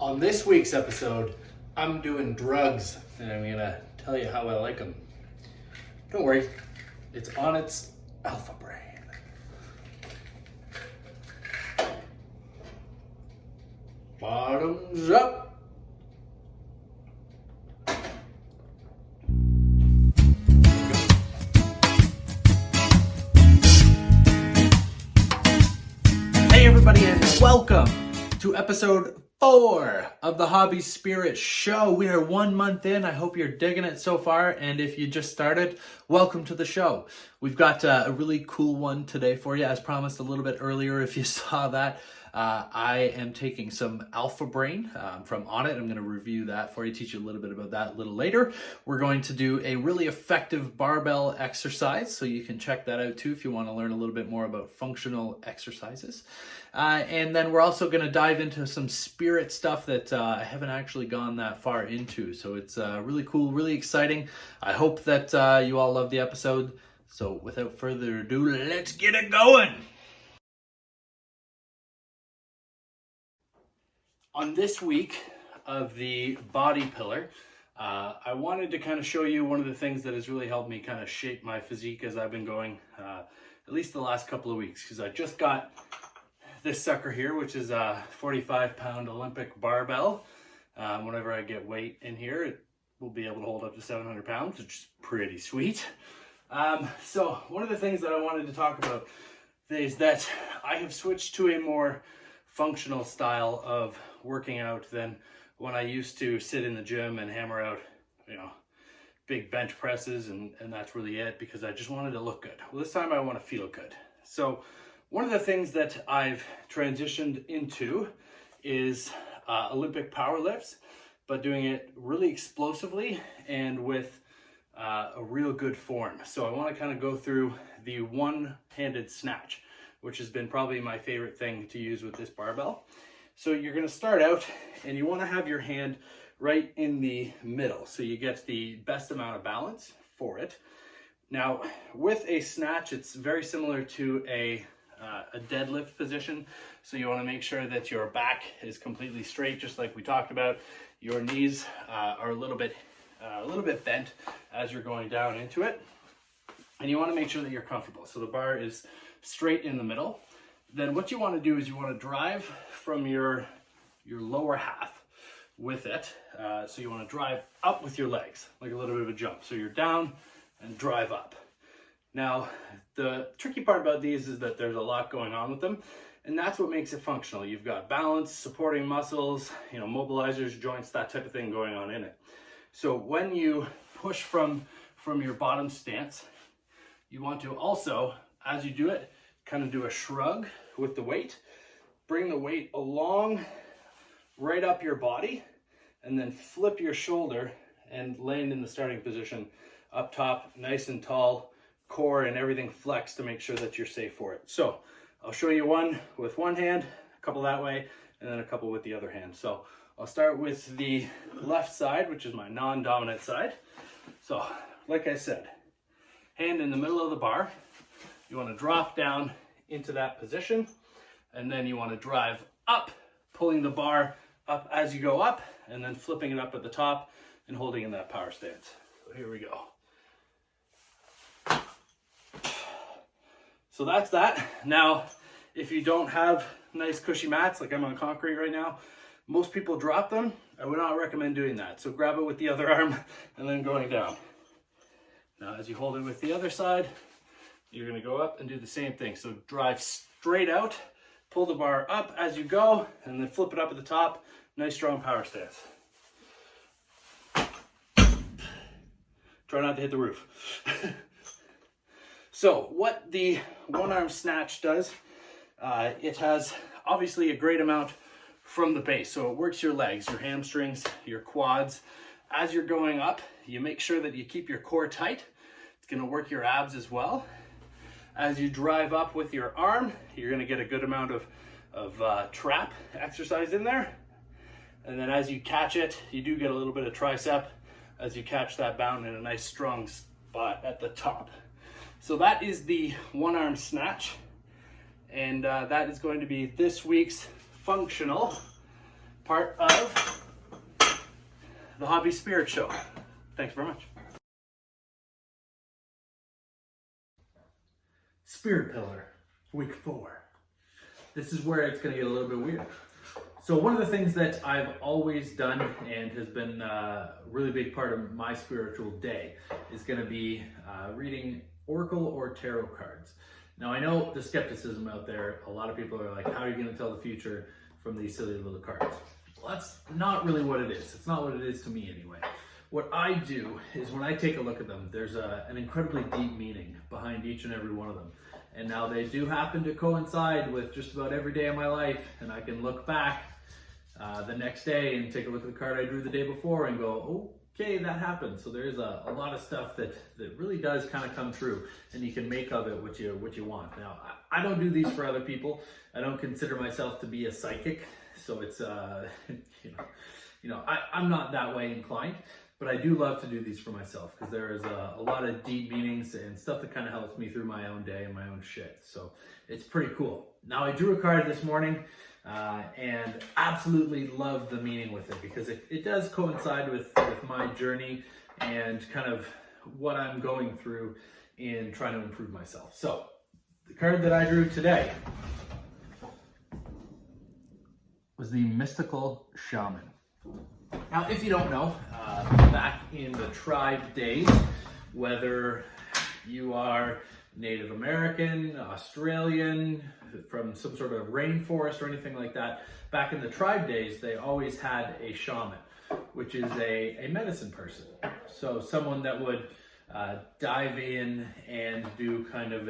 On this week's episode, I'm doing drugs, and I'm gonna tell you how I like them. Don't worry, it's Onnit's Alpha Brain. Bottoms up. Hey everybody, and welcome to episode 4 of the Hobbies Spirit Show. We are 1 month in. I hope you're digging it so far, and if you just started, welcome to the show. We've got a really cool one today for you, as promised a little bit earlier if you saw that. I am taking some Alpha Brain from Onnit. I'm going to review that for you, teach you a little bit about that a little later. We're going to do a really effective barbell exercise, so you can check that out too if you want to learn a little bit more about functional exercises. And then we're also going to dive into some spirit stuff that I haven't actually gone that far into. So it's really cool, really exciting. I hope that you all love the episode. So without further ado, let's get it going. On this week of the body pillar, I wanted to kind of show you one of the things that has really helped me kind of shape my physique as I've been going, at least the last couple of weeks, because I just got this sucker here, which is a 45-pound Olympic barbell. Whenever I get weight in here, it will be able to hold up to 700 pounds, which is pretty sweet. So one of the things that I wanted to talk about is that I have switched to a more functional style of working out than when I used to sit in the gym and hammer out, big bench presses and that's really it, because I just wanted to look good. Well, this time I want to feel good. So one of the things that I've transitioned into is Olympic power lifts, but doing it really explosively and with a real good form. So I want to kind of go through the one-handed snatch, which has been probably my favorite thing to use with this barbell. So you're going to start out and you want to have your hand right in the middle so you get the best amount of balance for it. Now with a snatch, it's very similar to a deadlift position. So you want to make sure that your back is completely straight, just like we talked about. Your knees are a little bit bent as you're going down into it. And you want to make sure that you're comfortable. So the bar is straight in the middle. Then what you want to do is you want to drive from your lower half with it. So you want to drive up with your legs, like a little bit of a jump. So you're down and drive up. Now, the tricky part about these is that there's a lot going on with them, and that's what makes it functional. You've got balance, supporting muscles, mobilizers, joints, that type of thing going on in it. So when you push from your bottom stance, you want to also, as you do it, kind of do a shrug with the weight. Bring the weight along right up your body, and then flip your shoulder and land in the starting position up top, nice and tall, core and everything flexed to make sure that you're safe for it. So I'll show you one with one hand, a couple that way, and then a couple with the other hand. So I'll start with the left side, which is my non-dominant side. So like I said, hand in the middle of the bar. You want to drop down into that position, and then you want to drive up, pulling the bar up as you go up, and then flipping it up at the top and holding in that power stance. So here we go. So that's that. Now, if you don't have nice cushy mats, like I'm on concrete right now, most people drop them. I would not recommend doing that. So grab it with the other arm and then going down. Now, as you hold it with the other side, you're going to go up and do the same thing. So drive straight out, pull the bar up as you go, and then flip it up at the top. Nice strong power stance. Try not to hit the roof. So what the one arm snatch does, it has obviously a great amount from the base. So it works your legs, your hamstrings, your quads. As you're going up, you make sure that you keep your core tight. It's going to work your abs as well. As you drive up with your arm, you're going to get a good amount of trap exercise in there. And then as you catch it, you do get a little bit of tricep as you catch that bound in a nice strong spot at the top. So that is the one arm snatch. And that is going to be this week's functional part of the Hobbies Spirit Show. Thanks very much. Spirit Pillar, week 4. This is where it's going to get a little bit weird. So one of the things that I've always done and has been a really big part of my spiritual day is going to be reading Oracle or Tarot cards. Now I know the skepticism out there, a lot of people are like, how are you going to tell the future from these silly little cards? Well, that's not really what it is. It's not what it is to me anyway. What I do is when I take a look at them, there's an incredibly deep meaning behind each and every one of them. And now they do happen to coincide with just about every day of my life, and I can look back the next day and take a look at the card I drew the day before and go, okay, that happened. So there's a lot of stuff that really does kind of come true, and you can make of it what you want. Now, I don't do these for other people. I don't consider myself to be a psychic, so it's I'm not that way inclined. But I do love to do these for myself because there is a lot of deep meanings and stuff that kind of helps me through my own day and my own shit. So it's pretty cool. Now I drew a card this morning and absolutely love the meaning with it because it does coincide with my journey and kind of what I'm going through in trying to improve myself. So the card that I drew today was the Mystical Shaman. Now, if you don't know, back in the tribe days, whether you are Native American, Australian, from some sort of rainforest or anything like that, back in the tribe days, they always had a shaman, which is a medicine person. So someone that would dive in and do kind of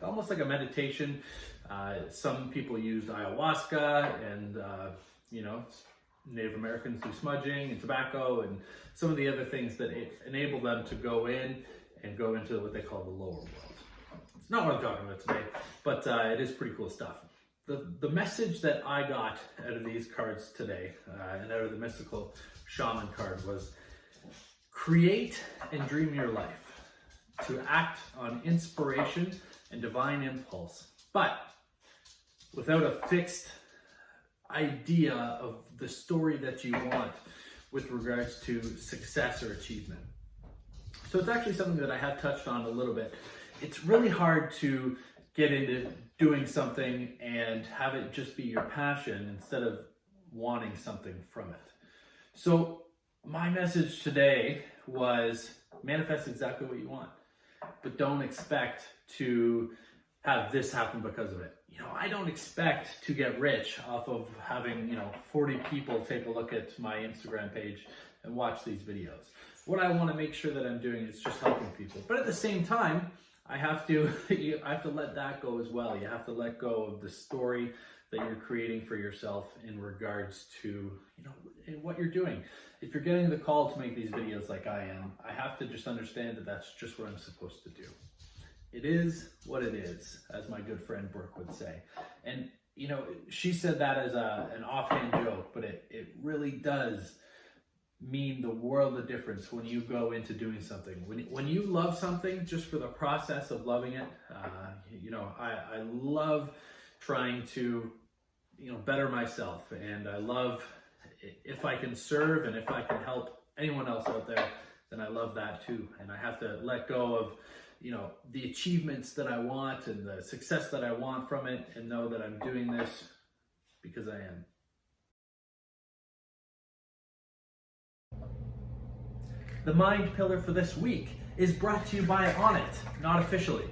almost like a meditation. Some people used ayahuasca and, Native Americans do smudging and tobacco and some of the other things that enable them to go in and go into what they call the lower world. It's not what I'm talking about today, but it is pretty cool stuff. The message that I got out of these cards today and out of the Mystical Shaman card was create and dream your life, to act on inspiration and divine impulse, but without a fixed idea of the story that you want with regards to success or achievement. So it's actually something that I have touched on a little bit. It's really hard to get into doing something and have it just be your passion instead of wanting something from it. So my message today was manifest exactly what you want, but don't expect to have this happen because of it. I don't expect to get rich off of having, 40 people take a look at my Instagram page and watch these videos. What I want to make sure that I'm doing is just helping people. But at the same time, I have to let that go as well. You have to let go of the story that you're creating for yourself in regards to, what you're doing. If you're getting the call to make these videos like I am, I have to just understand that that's just what I'm supposed to do. It is what it is, as my good friend Brooke would say. And, she said that as an offhand joke, but it really does mean the world of difference when you go into doing something. When you love something just for the process of loving it, I love trying to, better myself. And I love, if I can serve and if I can help anyone else out there, then I love that too. And I have to let go of the achievements that I want and the success that I want from it and know that I'm doing this because I am. The mind pillar for this week is brought to you by Onnit, not officially,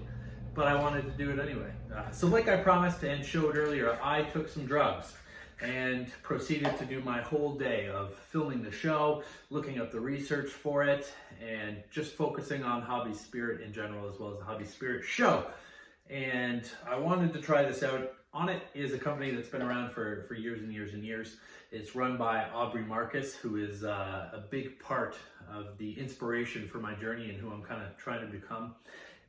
but I wanted to do it anyway. So like I promised and showed earlier, I took some drugs and proceeded to do my whole day of filming the show, looking up the research for it, and just focusing on Hobby Spirit in general, as well as the Hobby Spirit show. And I wanted to try this out. Onnit is a company that's been around for years and years and years. It's run by Aubrey Marcus, who is a big part of the inspiration for my journey and who I'm kind of trying to become.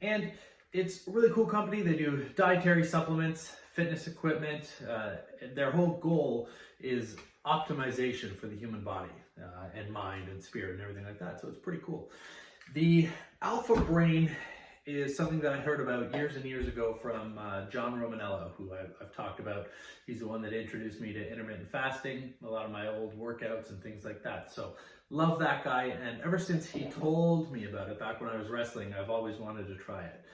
And it's a really cool company. They do dietary supplements, fitness equipment. Their whole goal is optimization for the human body and mind and spirit and everything like that. So it's pretty cool. The Alpha Brain is something that I heard about years and years ago from John Romanello, who I've talked about. He's the one that introduced me to intermittent fasting, a lot of my old workouts and things like that. So love that guy, and ever since he told me about it back when I was wrestling, I've always wanted to try it.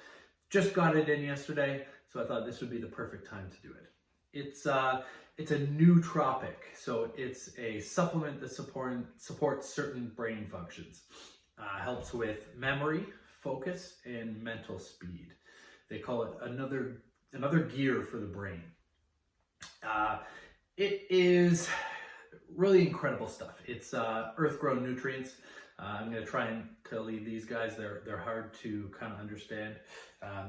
Just got it in yesterday, so I thought this would be the perfect time to do it. It's a nootropic, so it's a supplement that supports certain brain functions. Helps with memory, focus, and mental speed. They call it another gear for the brain. It is really incredible stuff. It's earth-grown nutrients. I'm going to try and leave these guys. They're hard to kind of understand.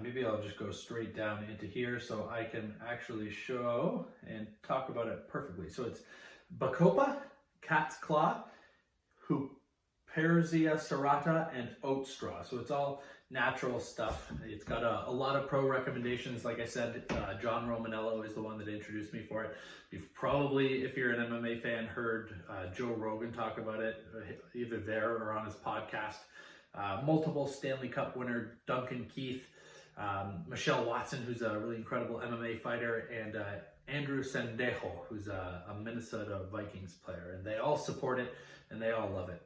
Maybe I'll just go straight down into here so I can actually show and talk about it perfectly. So it's bacopa, cat's claw, Huperzia serrata, and oat straw. So it's all natural stuff. It's got a lot of pro recommendations. Like I said, John Romanello is the one that introduced me for it. You've probably, if you're an MMA fan, heard Joe Rogan talk about it, either there or on his podcast. Multiple Stanley Cup winner Duncan Keith, Michelle Watson, who's a really incredible MMA fighter, and Andrew Sendejo, who's a Minnesota Vikings player. And they all support it and they all love it.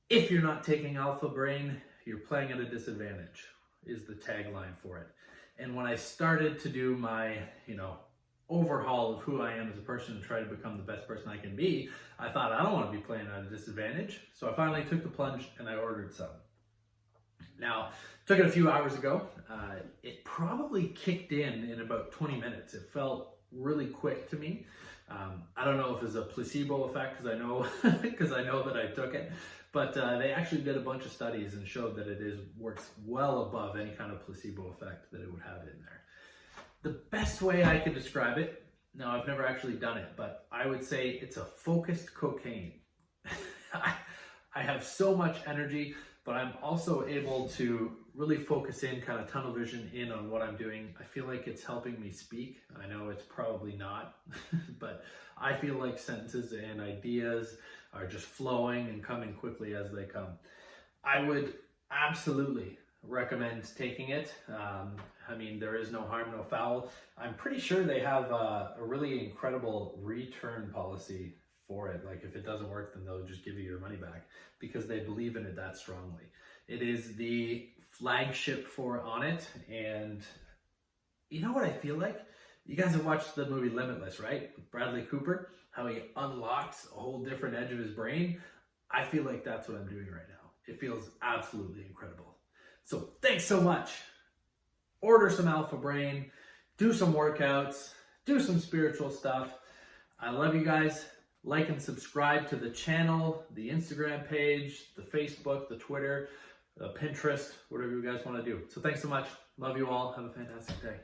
If you're not taking Alpha Brain, you're playing at a disadvantage, is the tagline for it. And when I started to do my, overhaul of who I am as a person and try to become the best person I can be, I thought I don't want to be playing at a disadvantage. So I finally took the plunge and I ordered some. Now, took it a few hours ago. It probably kicked in about 20 minutes. It felt really quick to me. I don't know if it's a placebo effect because I know that I took it, but they actually did a bunch of studies and showed that it works well above any kind of placebo effect that it would have in there. The best way I could describe it, now I've never actually done it, but I would say it's a focused cocaine. I have so much energy, but I'm also able to really focus in, kind of tunnel vision in on what I'm doing. I feel like it's helping me speak. I know it's probably not, but I feel like sentences and ideas are just flowing and coming quickly as they come. I would absolutely recommend taking it. There is no harm, no foul. I'm pretty sure they have a really incredible return policy for it. Like if it doesn't work, then they'll just give you your money back because they believe in it that strongly. It is the flagship for Onnit, and you know what I feel like? You guys have watched the movie Limitless, right? With Bradley Cooper, how he unlocks a whole different edge of his brain. I feel like that's what I'm doing right now. It feels absolutely incredible. So thanks so much. Order some Alpha Brain, do some workouts, do some spiritual stuff. I love you guys. Like and subscribe to the channel, the Instagram page, the Facebook, the Twitter, the Pinterest, whatever you guys want to do. So thanks so much. Love you all. Have a fantastic day.